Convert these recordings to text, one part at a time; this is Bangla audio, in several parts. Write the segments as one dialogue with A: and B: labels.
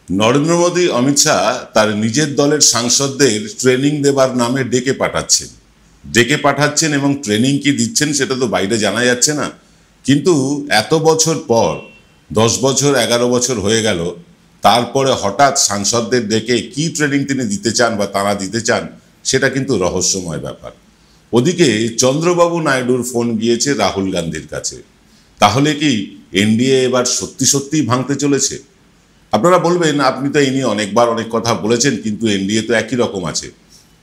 A: নরেন্দ্র মোদী অমিত শাহ তার নিজের দলের সাংসদদের ট্রেনিং দেবার নামে ডেকে পাঠাচ্ছেন এবং ট্রেনিং কি দিচ্ছেন সেটা তো বাইরে জানা যাচ্ছে না। কিন্তু এত বছর পর 10 বছর 11 বছর হয়ে গেল, তারপরে হঠাৎ সাংসদদের ডেকে কি ট্রেনিং তিনি দিতে চান বা তারা দিতে চান সেটা কিন্তু রহস্যময় ব্যাপার। ওদিকে চন্দ্রবাবু নাইডুর ফোন গিয়েছে রাহুল গান্ধীর কাছে। তাহলে কি এনডিএ এবার সত্যি সত্যিই ভাঙতে চলেছে? আপনারা বলবেন আপনি তো এই নিয়ে অনেকবার অনেক কথা বলেছেন, কিন্তু এনডিএ তো একই রকম আছে।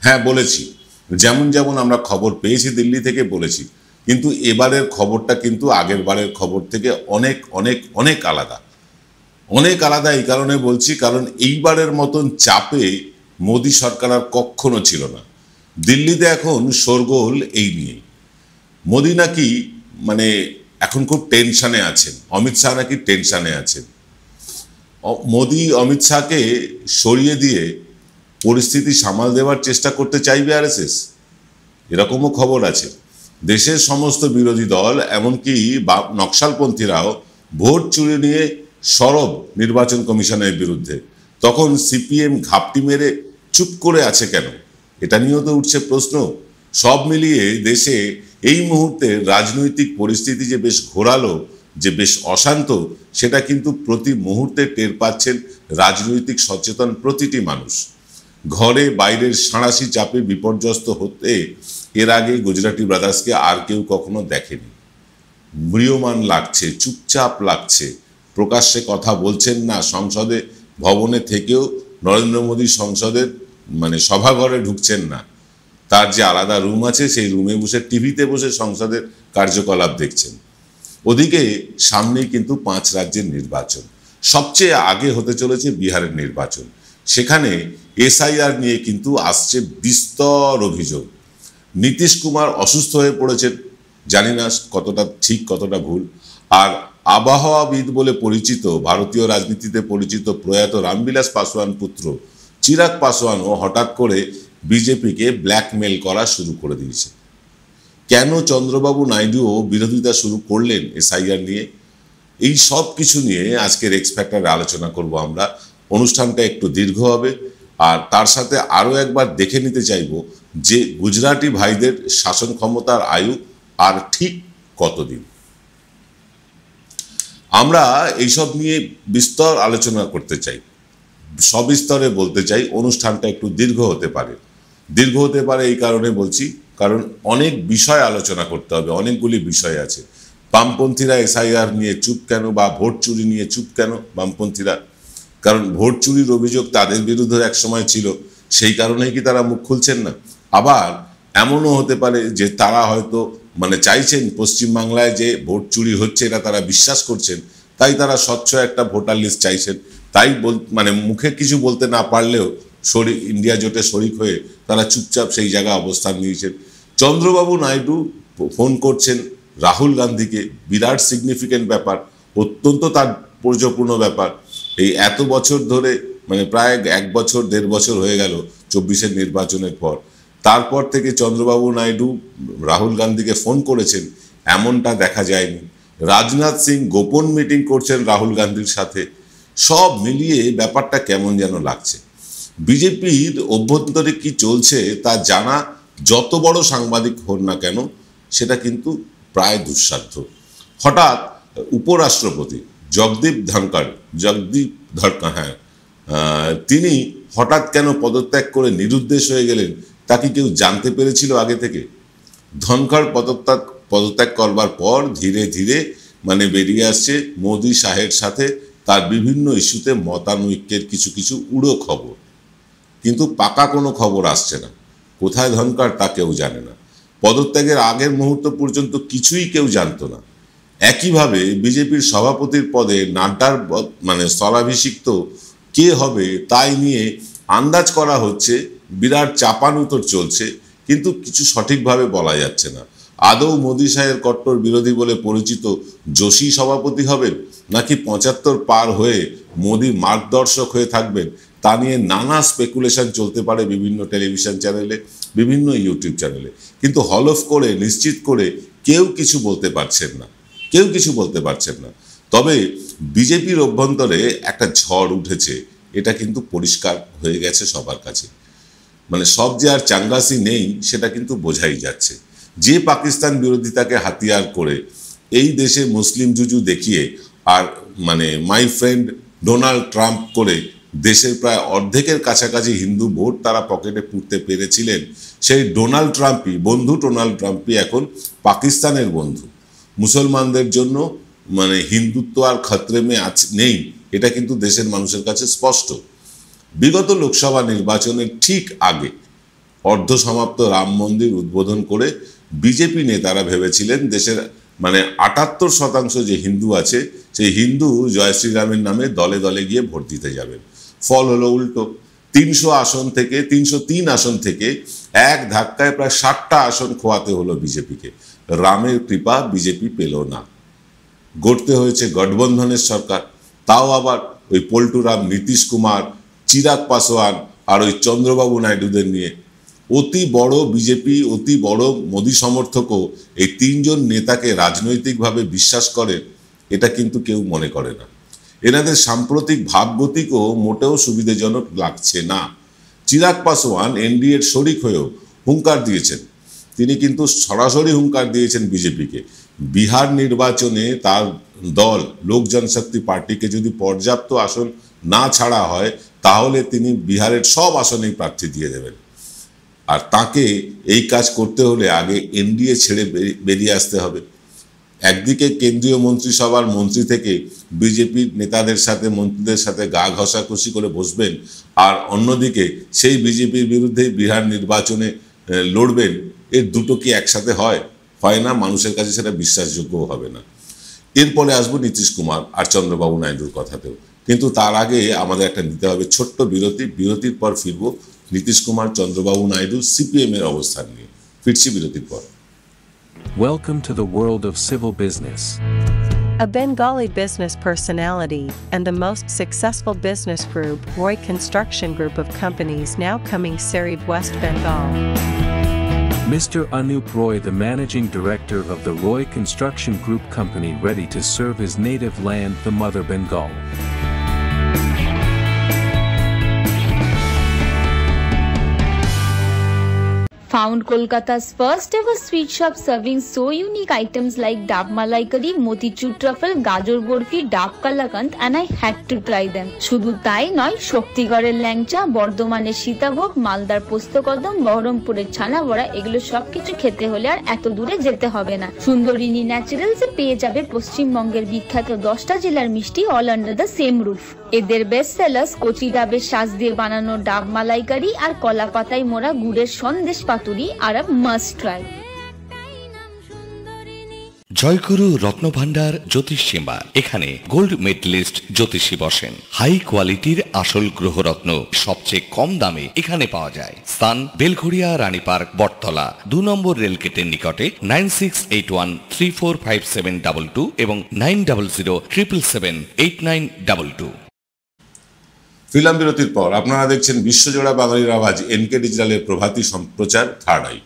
A: হ্যাঁ, বলেছি, যেমন যেমন আমরা খবর পেয়েছি দিল্লি থেকে বলেছি, কিন্তু এবারের খবরটা কিন্তু আগের বারের খবর থেকে অনেক অনেক অনেক আলাদা। অনেক আলাদা এই কারণে বলছি, কারণ এইবারের মতন চাপে মোদী সরকার আর কখনো ছিল না। দিল্লিতে এখন শোরগোল এই নিয়ে। মোদী নাকি এখন খুব টেনশনে আছেন, অমিত শাহ নাকি টেনশনে আছেন। মোদী অমিত শাহকে সরিয়ে দিয়ে পরিস্থিতি সামাল দেওয়ার চেষ্টা করতে চাইবে আরএসএস, এরকমও খবর আছে। দেশের সমস্ত বিরোধী দল, এমনকি নকশালপন্থীরাও ভোট চুরি নিয়ে সরব নির্বাচন কমিশনের বিরুদ্ধে। তখন সিপিএম ঘাপটি মেরে চুপ করে আছে কেন? এটা নিয়েও তো উঠছে প্রশ্ন। সব মিলিয়ে দেশে এই মুহূর্তে রাজনৈতিক পরিস্থিতি যে বেশ ঘোরালো, যে বেশ অশান্ত, সেটা কিন্তু প্রতি মুহূর্তে টের পাচ্ছেন রাজনৈতিক সচেতন প্রতিটি মানুষ। ঘরে বাইরের সাঁড়াশি চাপে বিপর্যস্ত হতে এর আগে গুজরাটি ব্রাদার্সকে আর কেউ কখনো দেখেনি। ম্রিয়মাণ লাগছে, চুপচাপ লাগছে, প্রকাশ্যে কথা বলছেন না। সংসদে ভবনে থেকেও নরেন্দ্র মোদী সংসদের সভাঘরে ঢুকছেন না। তার যে আলাদা রুম আছে, সেই রুমে বসে টিভিতে বসে সংসদের কার্যকলাপ দেখছেন। ওদিকে সামনেই কিন্তু 5 রাজ্যের নির্বাচন, সবচেয়ে আগে হতে চলেছে বিহারের নির্বাচন। সেখানে এসআইআর নিয়ে কিন্তু আসছে বিস্তর অভিযোগ। নীতিশ কুমার অসুস্থ হয়ে পড়েছেন, জানি না কতটা ঠিক কতটা ভুল। আর আবহাওয়াবিদ বলে পরিচিত, ভারতীয় রাজনীতিতে পরিচিত প্রয়াত রামবিলাস পাসওয়ান পুত্র চিরাগ পাসওয়ানও হঠাৎ করে বিজেপিকে ব্ল্যাকমেল করা শুরু করে দিয়েছে। কেন চন্দ্রবাবু নাইডুও বিরোধিতা শুরু করলেন এসআইআর নিয়ে? এই সব কিছু নিয়ে আজকের এক্স ফ্যাক্টরে আলোচনা করব আমরা। অনুষ্ঠানটা একটু দীর্ঘ হবে, আর তার সাথে আরও একবার দেখে নিতে চাইব যে গুজরাটি ভাইদের শাসন ক্ষমতার আয়ু আর ঠিক কতদিন। আমরা এইসব নিয়ে বিস্তর আলোচনা করতে চাই, সবিস্তরে বলতে চাই। অনুষ্ঠানটা একটু দীর্ঘ হতে পারে এই কারণে বলছি, কারণ অনেক বিষয় আলোচনা করতে হবে, অনেকগুলি বিষয় আছে। বামপন্থীরা এসআইআর নিয়ে চুপ কেন, বা ভোট চুরি নিয়ে চুপ কেন বামপন্থীরা? কারণ ভোট চুরির অভিযোগ তাদের বিরুদ্ধে এক সময় ছিল, সেই কারণেই কি তারা মুখ খুলছেন না? আবার এমনও হতে পারে যে তারা হয়তো চাইছেন পশ্চিমবাংলায় যে ভোট চুরি হচ্ছে এটা তারা বিশ্বাস করছেন, তাই তারা স্বচ্ছ একটা ভোটার লিস্ট চাইছেন। তাই মুখে কিছু বলতে না পারলেও ইন্ডিয়া জোটে শরিক হয়ে তারা চুপচাপ সেই জায়গায় অবস্থান নিয়েছেন। চন্দ্রবাবু নাইডু ফোন করছেন রাহুল গান্ধীকে, বিরাট সিগনিফিকেন্ট ব্যাপার, অত্যন্ত তাৎপর্যপূর্ণ ব্যাপার। এই এত বছর ধরে প্রায় 1 বছর 1.5 বছর হয়ে গেল 24-এর নির্বাচনের পর, তারপর থেকে চন্দ্রবাবু নাইডু রাহুল গান্ধীকে ফোন করেছেন এমনটা দেখা যায়নি। রাজনাথ সিং গোপন মিটিং করছেন রাহুল গান্ধীর সাথে। সব মিলিয়ে ব্যাপারটা কেমন যেন লাগছে। বিজেপির অভ্যন্তরে কি চলছে তা জানা যত বড় সাংবাদিক হন না কেন সেটা কিন্তু প্রায় দুঃসাধ্য। হঠাৎ উপরাষ্ট্রপতি জগদীপ ধনখড়, তিনি হঠাৎ কেন পদত্যাগ করে নিরুদ্দেশ হয়ে গেলেন, তা কি কেউ জানতে পেরেছিল আগে থেকে? ধনখড় পদত্যাগ করবার পর ধীরে ধীরে বেরিয়ে আসছে মোদী শাহের সাথে তার বিভিন্ন ইস্যুতে মতানৈক্যের কিছু কিছু উড়ো খবর, কিন্তু পাকা কোনো খবর আসছে না। কোথায় ধনখড় তা কেউ জানে না। পদত্যাগের আগের মুহূর্ত পর্যন্ত কিছুই কেউ জানতো না। একইভাবে বিজেপির সভাপতির পদে নাড্ডার স্থলাভিষিক্ত কে হবে তাই নিয়ে আন্দাজ করা হচ্ছে, বিরাট চাপানুতর চলছে, কিন্তু কিছু সঠিকভাবে বলা যাচ্ছে না। আদৌ মোদী শাহের কট্টর বিরোধী বলে পরিচিত যোশী সভাপতি হবেন, নাকি 75 পার হয়ে মোদীর মার্গদর্শক হয়ে থাকবেন, তা নিয়ে নানা স্পেকুলেশন চলতে পারে বিভিন্ন টেলিভিশন চ্যানেলে, বিভিন্ন ইউটিউব চ্যানেলে। কিন্তু হলফ করে নিশ্চিত করে কেউ কিছু বলতে পারছেন না। তবে বিজেপির অভ্যন্তরে একটা ঝড় উঠেছে এটা কিন্তু পরিষ্কার হয়ে গেছে সবার কাছে। মানে সব যে আর চাঙ্গাসি নেই সেটা কিন্তু বোঝাই যাচ্ছে। যে পাকিস্তান বিরোধিতাকে হাতিয়ার করে এই দেশে মুসলিম জুজু দেখিয়ে আর মানে মাই ফ্রেন্ড ডোনাল্ড ট্রাম্প করে দেশের প্রায় অর্ধেকের কাছাকাছি হিন্দু ভোট তারা পকেটে পুঁততে পেরেছিলেন, সেই ডোনাল্ড ট্রাম্পই এখন পাকিস্তানের বন্ধু। মুসলমানদের জন্য মানে হিন্দুত্ব আর খতরে মে নেই, এটা কিন্তু দেশের মানুষের কাছে স্পষ্ট। বিগত লোকসভা নির্বাচনের ঠিক আগে অর্ধসমাপ্ত রাম মন্দির উদ্বোধন করে বিজেপি নেতারা ভেবেছিলেন দেশের মানে ৭৮% যে হিন্দু আছে সেই হিন্দু জয় শ্রীরামের নামে দলে দলে গিয়ে ভোট দিতে যাবেন। ফল হলো উল্টো। ৩০৩ আসন থেকে এক ধাক্কায় প্রায় ৬০টা আসন খোয়াতে হলো বিজেপিকে। রামের কৃপা বিজেপি পেল না, গড়তে হয়েছে গঠবন্ধনের সরকার, তাও আবার ওই পল্টুরাম, নীতিশ কুমার, চিরাগ পাসওয়ান আর ওই চন্দ্রবাবু নাইডুদের নিয়ে। অতি বড় বিজেপি, অতি বড় মোদী সমর্থকও এই ৩ জন নেতাকে রাজনৈতিকভাবে বিশ্বাস করে এটা কিন্তু কেউ মনে করে না। এনাদের সাম্প্রতিক ভাবগতিকও মোটেও সুবিধাজনক লাগছে না। চিরাগ পাসওয়ান এনডিএর শরিক হয়েও হুঙ্কার দিয়েছেন, তিনি কিন্তু সরাসরি হুঙ্কার দিয়েছেন বিজেপিকে, বিহার নির্বাচনে তার দল লোক জনশক্তি পার্টিকে যদি পর্যাপ্ত আসন না ছাড়া হয় তাহলে তিনি বিহারের সব আসনেই প্রার্থী দিয়ে দেবেন। আর তাকে এই কাজ করতে হলে আগে এনডিএ ছেড়ে বেরিয়ে আসতে হবে। একদিকে কেন্দ্রীয় মন্ত্রিসভার মন্ত্রী থেকে বিজেপির নেতাদের সাথে, মন্ত্রীদের সাথে গা ঘষাঘষি করে বসবেন, আর অন্যদিকে সেই বিজেপির বিরুদ্ধে বিহার নির্বাচনে লড়বেন। এর দুটো কি একসাথে হয়? হয় না, মানুষের কাছে সেটা বিশ্বাসযোগ্যও হবে না। এরপরে আসবো নীতিশ কুমার আর চন্দ্রবাবু নাইডুর কথাতেও, কিন্তু তার আগে আমাদের একটা নিতে হবে ছোট্ট বিরতি। বিরতির পর ফিরবো নীতিশ কুমার, চন্দ্রবাবু নাইডু, সিপিএম এর অবস্থান নিয়ে। ফিরছি বিরতির পর।
B: Welcome to the world of civil business.
C: A Bengali business personality and the most successful business group, Roy Construction Group of companies, now coming Sarib, West Bengal.
B: Mr. Anup Roy, the managing director of the Roy Construction Group company, ready to serve his native land, the mother Bengal.
D: Found Kolkata's first ever sweet shop serving so unique items like Dab Malai Curry, Motichur Truffle, Gajor Borfi, Dab Kalakand, and I had to try them. শুধু তাই নয়, শক্তিগড়ের ল্যাংচা, বর্ধমানের সীতাভোগ, মালদার পোস্তকদম, বহরমপুরের ছানা বড়া, এগুলো সবকিছু খেতে হলে আর এত দূরে যেতে হবে না। সুন্দরিনী ন্যাচারালসে পেয়ে যাবে পশ্চিমবঙ্গের বিখ্যাত 10টা জেলার মিষ্টি all under the same roof. এদের বেস্ট সেলার্স কচি ডাবের শাঁস দিয়ে বানানো ডাব মালাইকারি আর কলা পাতায় মোড়া গুড়ের সন্দেশ পাতুরি আর মাস্ট ট্রাই।
E: জয়গুরু রত্নভান্ডার জ্যোতিষীমা, এখানে গোল্ড মেডেলিস্ট জ্যোতিষী বসেন। হাই কোয়ালিটির আসল গ্রহরত্ন সবচেয়ে কম দামে এখানে পাওয়া যায়। স্থান বেলঘড়িয়া, রানী পার্ক, বটতলা, 2 নম্বর রেলগেটের নিকটে। 9681345722 এবং 9007778922।
A: ফিল্ম বিরতির পর আপনারা দেখছেন বিশ্বজোড়া বাঙালির আওয়াজ এনকে ডিজিটালের প্রভাতী সম্প্রচার থার্ড আই।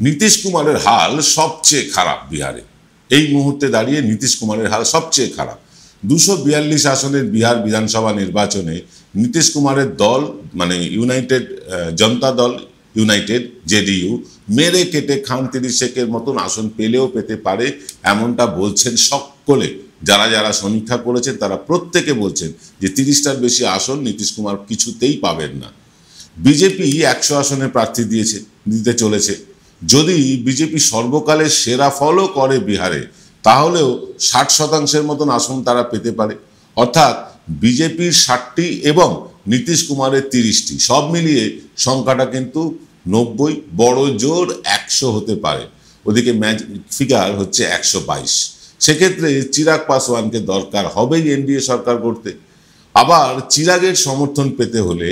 A: নীতিশ কুমারের হাল সবচেয়ে খারাপ বিহারে। এই মুহূর্তে দাঁড়িয়ে নীতিশ কুমারের হাল সবচেয়ে খারাপ। 242 আসনের বিহার বিধানসভা নির্বাচনে নীতিশ কুমারের দল মানে ইউনাইটেড জনতা দল, ইউনাইটেড জেডিইউ মেরে কেটে খান 30 মতন আসন পেলেও পেতে পারে, এমনটা বলছেন সকলে। যারা যারা সমীক্ষা করেছেন তারা প্রত্যেকে বলছেন যে 30টার বেশি আসন নীতিশ কুমার কিছুতেই পাবেন না। বিজেপি 100 আসনে প্রার্থী দিতে চলেছে। যদি বিজেপি সর্বকালের সেরা ফলও করে বিহারে, তাহলেও 60% মতন আসন তারা পেতে পারে। অর্থাৎ বিজেপির 60টি এবং নীতিশ কুমারের 30টি, সব মিলিয়ে সংখ্যাটা কিন্তু 90, বড় জোর 100 হতে পারে। ওদিকে ফিগার হচ্ছে 122। সেক্ষেত্রে চিরাগ পাসওয়ানকে দরকার হবেই এনডিএ সরকার করতে। আবার চিরাগের সমর্থন পেতে হলে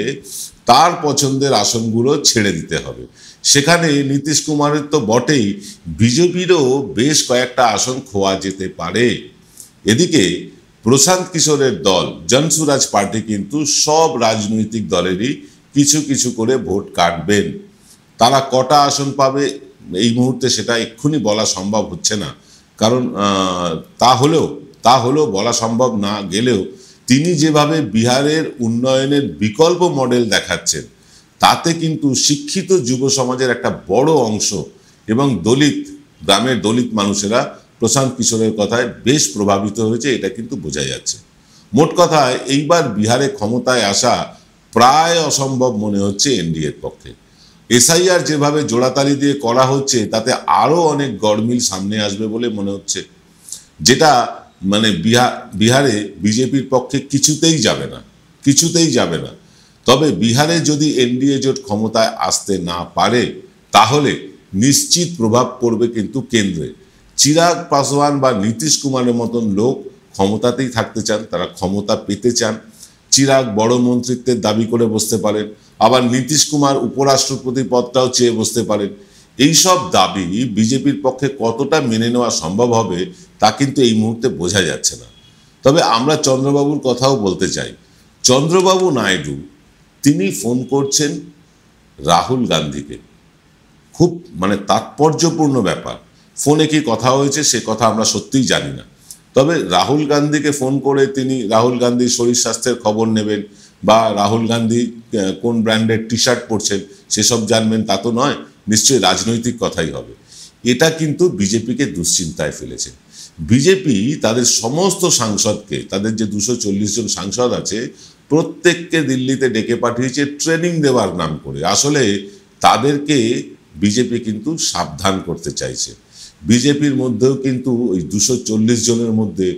A: তার পছন্দের আসনগুলো ছেড়ে দিতে হবে। সেখানে নীতিশ কুমারের তো বটেই, বিজেপিরও বেশ কয়েকটা আসন খোয়া যেতে পারে। এদিকে প্রশান্ত কিশোরের দল জনসুরাজ পার্টি কিন্তু সব রাজনৈতিক দলেরই কিছু কিছু করে ভোট কাটবেন। তারা কটা আসন পাবে এই মুহূর্তে সেটা এক্ষুনি বলা সম্ভব হচ্ছে না, কারণ তা হলেও বলা সম্ভব না গেলেও তিনি যেভাবে বিহারের উন্নয়নের বিকল্প মডেল দেখাচ্ছেন, তাতে কিন্তু শিক্ষিত যুব সমাজের একটা বড় অংশ এবং গ্রামের দলিত মানুষেরা প্রশান্ত কিশোরের কথায় বেশ প্রভাবিত হয়েছে, এটা কিন্তু বোঝা যাচ্ছে। মোট কথায় এইবার বিহারে ক্ষমতায় আসা প্রায় অসম্ভব মনে হচ্ছে এনডিএর পক্ষে। এসআইআর যেভাবে জোড়াতালি দিয়ে করা হচ্ছে, তাতে আরো অনেক গড়মিল সামনে আসবে বলে মনে হচ্ছে, যেটা মানে বিহারে বিজেপির পক্ষে কিছুতেই যাবে না। তবে বিহারে যদি এনডিএ জোট ক্ষমতায় আসতে না পারে, তাহলে নিশ্চিত প্রভাব পড়বে কিন্তু কেন্দ্রে। চিরাগ পাসওয়ান বা নীতিশ কুমারের মতন লোক ক্ষমতাতেই থাকতে চান, তারা ক্ষমতা পেতে চান। চিরাগ বড় মন্ত্রিত্বের দাবি করে বসতে পারেন, আবার নীতিশ কুমার উপরাষ্ট্রপতি পদটাও চেয়ে বসতে পারেন। এইসব দাবি বিজেপির পক্ষে কতটা মেনে নেওয়া সম্ভব হবে তা কিন্তু এই মুহূর্তে বোঝা যাচ্ছে না। তবে আমরা চন্দ্রবাবুর কথাও বলতে চাই। চন্দ্রবাবু নাইডু তিনি ফোন করছেন রাহুল গান্ধীকে, খুব মানে তাৎপর্যপূর্ণ ব্যাপার। ফোনে কি কথা হয়েছে সে কথা আমরা সত্যিই জানি না, তবে রাহুল গান্ধীকে ফোন করে তিনি রাহুল গান্ধীর শরীর স্বাস্থ্যের খবর নেবেন বা রাহুল গান্ধী কোন ব্র্যান্ডের টি শার্ট পরছেন সেসব জানবেন তা তো নয়, নিশ্চয়ই রাজনৈতিক কথাই হবে। এটা কিন্তু বিজেপিকে দুশ্চিন্তায় ফেলেছে। বিজেপি তাদের সমস্ত সাংসদকে, তাদের যে 240 জন সাংসদ আছে, প্রত্যেককে দিল্লিতে ডেকে পাঠিয়েছে ট্রেনিং দেওয়ার নাম করে। আসলে তাদেরকে বিজেপি কিন্তু সাবধান করতে চাইছে। বিজেপির মধ্যেও কিন্তু ওই 240 জনের মধ্যে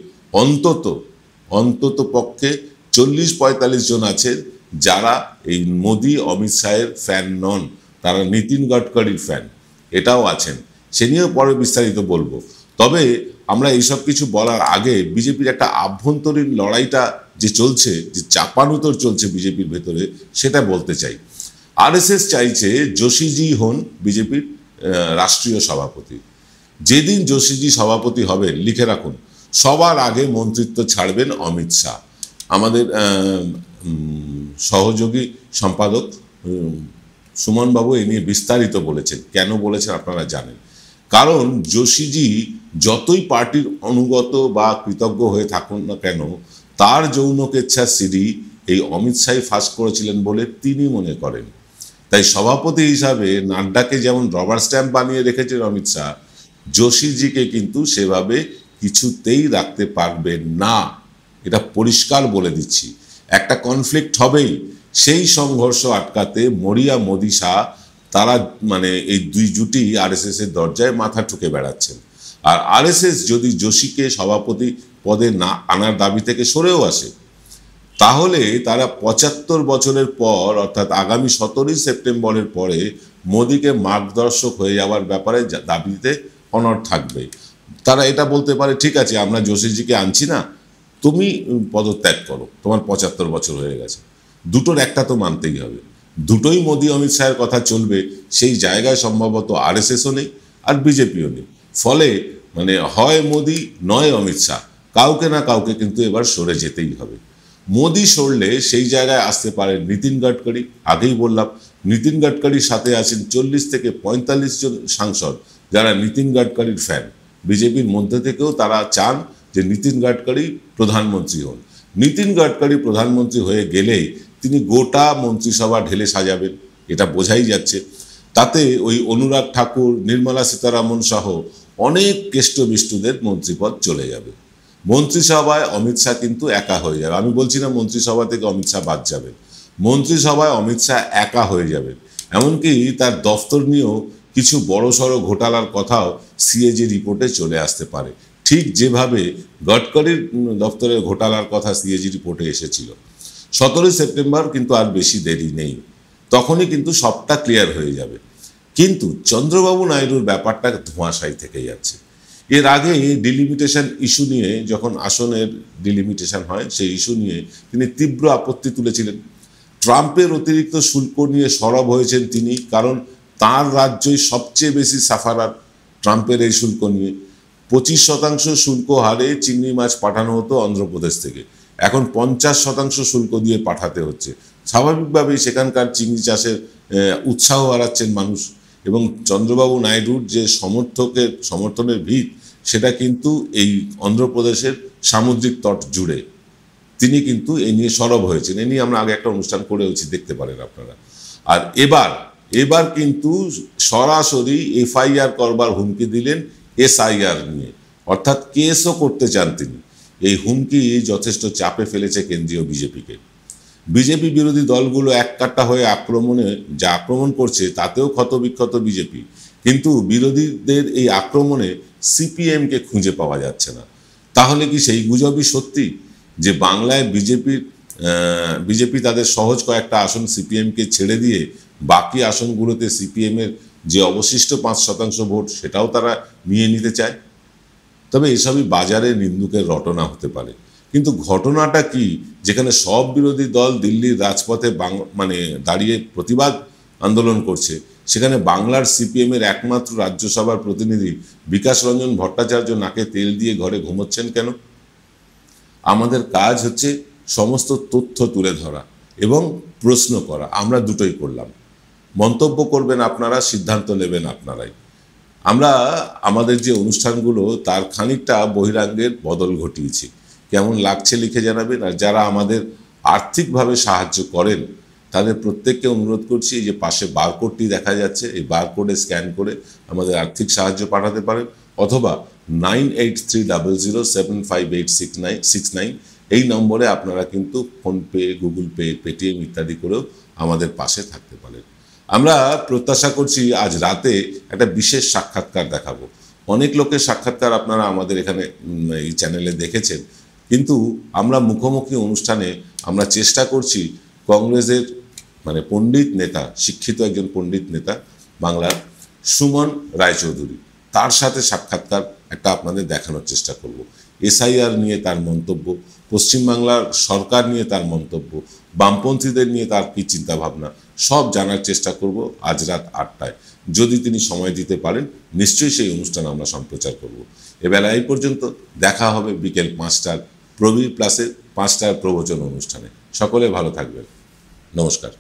A: অন্তত পক্ষে 40-45 জন আছে যারা এই মোদি অমিত শাহের ফ্যান নন, তারা নীতিন গডকরির ফ্যান, এটাও আছেন। সে নিয়েও পরে বিস্তারিত বলবো। তবে আমরা এইসব কিছু বলার আগে বিজেপির একটা আভ্যন্তরীণ লড়াইটা যে চলছে, যে চাপানুতর চলছে বিজেপির ভেতরে, সেটা বলতে চাই। আরএসএস চাইছে যোশীজি হন বিজেপির রাষ্ট্রীয় সভাপতি। যেদিন যোশীজি সভাপতি হবেন, লিখে রাখুন, সবার আগে মন্ত্রিত্ব ছাড়বেন অমিত শাহ। আমাদের সহযোগী সম্পাদক সুমনবাবু এ নিয়ে বিস্তারিত বলেছেন। কেন বলেছেন আপনারা জানেন। কারণ যোশীজি যতই পার্টির অনুগত বা কৃতজ্ঞ হয়ে থাকুন না কেন, তার যৌনকেচ্ছা সিডি এই অমিত শাহ ফাঁস করেছিলেন বলে তিনি মনে করেন। তাই সভাপতি হিসাবে নাড্ডাকে যেমন রবার স্ট্যাম্প বানিয়ে রেখেছেন অমিত শাহ, যোশীজিকে কিন্তু সেভাবে কিছুতেই রাখতে পারবেন না। এটা পরিষ্কার বলে দিচ্ছি। একটা কনফ্লিক্ট হবেই। সেই সংঘর্ষ আটকাতে মরিয়া মোদি শাহ তারা মানে এই দুই জুটি আরএসএস এর দরজায় মাথা ঠুকে বেড়াচ্ছেন। আর আরএসএস যদি যোশীকে সভাপতি পদে না আনার দাবি থেকে সরেও আসে, তাহলে তারা 75 বছরের পর অর্থাৎ আগামী 17 সেপ্টেম্বরের পরে মোদিকে মার্গদর্শক হয়ে যাওয়ার ব্যাপারে দাবিতে অনড় থাকবে। তারা এটা বলতে পারে, ঠিক আছে আমরা যোশীজিকে আনছি না, তুমি পদত্যাগ করো, তোমার 75 বছর হয়ে গেছে। দুটোর একটা তো মানতেই হবে। দুটোই মোদি অমিত শাহের কথা চলবে, সেই জায়গায় সম্ভবত আরএসএসও নেই আর বিজেপিও নেই। ফলে মানে হয় মোদি নয় অমিত শাহ, কাউকে না কাউকে কিন্তু এবার সরে যেতেই হবে। মোদি সরলে সেই জায়গায় আসতে পারে নীতিন গডকরি। আগেই বললাম, নীতিন গডকরির সাথে আছেন 40 থেকে 45 জন সাংসদ যারা নীতিন গডকরির ফ্যান। বিজেপির মধ্যে থেকেও তারা চান যে নীতিন গডকরি প্রধানমন্ত্রী হন। নীতিন গডকরি প্রধানমন্ত্রী হয়ে গেলেই তিনি গোটা মন্ত্রিসভা ঢেলে সাজাবেন, এটা বোঝাই যাচ্ছে। তাতে ওই অনুরাগ ঠাকুর, নির্মলা সীতারামন সহ অনেক কেষ্টবিষ্টুদের মন্ত্রীপদ চলে যাবে। মন্ত্রিসভায় অমিত শাহ কিন্তু একা হয়ে যাবে। আমি বলছি না মন্ত্রিসভা থেকে অমিত শাহ বাদ যাবেন, মন্ত্রিসভায় অমিত শাহ একা হয়ে যাবেন। এমনকি তার দফতর নিয়েও কিছু বড়সড় ঘোটালার কথাও সিএজি রিপোর্টে চলে আসতে পারে, ঠিক যেভাবে গডকরির দফতরের ঘোটালার কথা সিএজি রিপোর্টে এসেছিল। 17 সেপ্টেম্বর কিন্তু আর বেশি দেরি নেই, তখনই কিন্তু সবটা ক্লিয়ার হয়ে যাবে। কিন্তু চন্দ্রবাবু নাইডুর ব্যাপারটা ধোঁয়াশাই থেকে যাচ্ছে। এর আগে ডিলিমিটেশন ইস্যু নিয়ে, যখন আসনের ডিলিমিটেশন হয় সেই ইস্যু নিয়ে তিনি তীব্র আপত্তি তুলেছিলেন। ট্রাম্পের অতিরিক্ত শুল্ক নিয়ে সরব হয়েছেন তিনি, কারণ তার রাজ্যই সবচেয়ে বেশি সাফারার ট্রাম্পের এই শুল্ক নিয়ে। 25% শুল্ক হারে চিংড়ি মাছ পাঠানো হতো অন্ধ্রপ্রদেশ থেকে, এখন 50% শুল্ক দিয়ে পাঠাতে হচ্ছে। স্বাভাবিকভাবেই সেখানকার চিংড়ি চাষের উৎসাহ হারাচ্ছেন মানুষ। এবং চন্দ্রবাবু নাইডুর যে সমর্থনের ভিত, সেটা কিন্তু এই অন্ধ্রপ্রদেশের সামুদ্রিক তট জুড়ে। তিনি কিন্তু এই নিয়ে সরব হয়েছেন। এ নিয়ে আমরা আগে একটা অনুষ্ঠান করেওছি, দেখতে পারেন আপনারা। আর এবার কিন্তু সরাসরি এফআইআর করবার হুমকি দিলেন এসআইআর নিয়ে, অর্থাৎ কেসও করতে চান তিনি। এই হুমকি যথেষ্ট চাপে ফেলেছে কেন্দ্রীয় বিজেপিকে। বিজেপি বিরোধী দলগুলো এককাট্টা হয়ে আক্রমণ করছে, তাতেও ক্ষতবিক্ষত বিজেপি। কিন্তু বিরোধীদের এই আক্রমণে সিপিএমকে খুঁজে পাওয়া যাচ্ছে না। তাহলে কি সেই গুজবই সত্যি যে বাংলায় বিজেপি তাদের সহজ কয়েকটা আসন সিপিএমকে ছেড়ে দিয়ে বাকি আসনগুলোতে সিপিএমের যে অবশিষ্ট 5% ভোট সেটাও তারা নিয়ে নিতে চায়? তবে এসবই বাজারে নিন্দুকের রটনা হতে পারে। কিন্তু ঘটনাটা কি, যেখানে সব বিরোধী দল দিল্লির রাজপথে দাঁড়িয়ে প্রতিবাদ আন্দোলন করছে, সেখানে বাংলার সিপিএমের একমাত্র রাজ্যসভার প্রতিনিধি বিকাশ রঞ্জন ভট্টাচার্য নাকে তেল দিয়ে ঘরে ঘুমোচ্ছেন কেন? আমাদের কাজ হচ্ছে সমস্ত তথ্য তুলে ধরা এবং প্রশ্ন করা। আমরা দুটোই করলাম। মন্তব্য করবেন আপনারা, সিদ্ধান্ত নেবেন আপনারাই। আমরা আমাদের যে অনুষ্ঠানগুলো তার খানিকটা বহিরাঙ্গের বদল ঘটিয়েছি। কেমন লাগছে লিখে জানাবেন। আর যারা আমাদের আর্থিকভাবে সাহায্য করেন তাদের প্রত্যেককে অনুরোধ করছি, এই যে পাশে বারকোডটি দেখা যাচ্ছে, এই বারকোডে স্ক্যান করে আমাদের আর্থিক সাহায্য পাঠাতে পারেন, অথবা 9830075869 এই নম্বরে আপনারা কিন্তু ফোনপে, গুগল পে, পেটিএম ইত্যাদি করেও আমাদের পাশে থাকতে পারেন। আমরা প্রত্যাশা করছি আজ রাতে একটা বিশেষ সাক্ষাৎকার দেখাবো। অনেক লোকের সাক্ষাৎকার আপনারা আমাদের এখানে এই চ্যানেলে দেখেছেন, কিন্তু আমরা মুখোমুখি অনুষ্ঠানে আমরা চেষ্টা করছি কংগ্রেসের পণ্ডিত নেতা, শিক্ষিত একজন পণ্ডিত নেতা বাংলার সুমন রায়চৌধুরী, তার সাথে সাক্ষাৎকার একটা আপনাদের দেখানোর চেষ্টা করব। এসআইআর নিয়ে তার মন্তব্য, পশ্চিমবাংলার সরকার নিয়ে তার মন্তব্য, বামপন্থীদের নিয়ে তার কী চিন্তাভাবনা, সব জানার চেষ্টা করব আজ রাত 8টায়। যদি তিনি সময় দিতে পারেন নিশ্চয়ই সেই অনুষ্ঠান আমরা সম্প্রচার করব। এবেলা এই পর্যন্ত। দেখা হবে বিকেল 5টার প্রবীর প্লাসের 5টার প্রবচন অনুষ্ঠানে। সকলে ভালো থাকবেন। নমস্কার।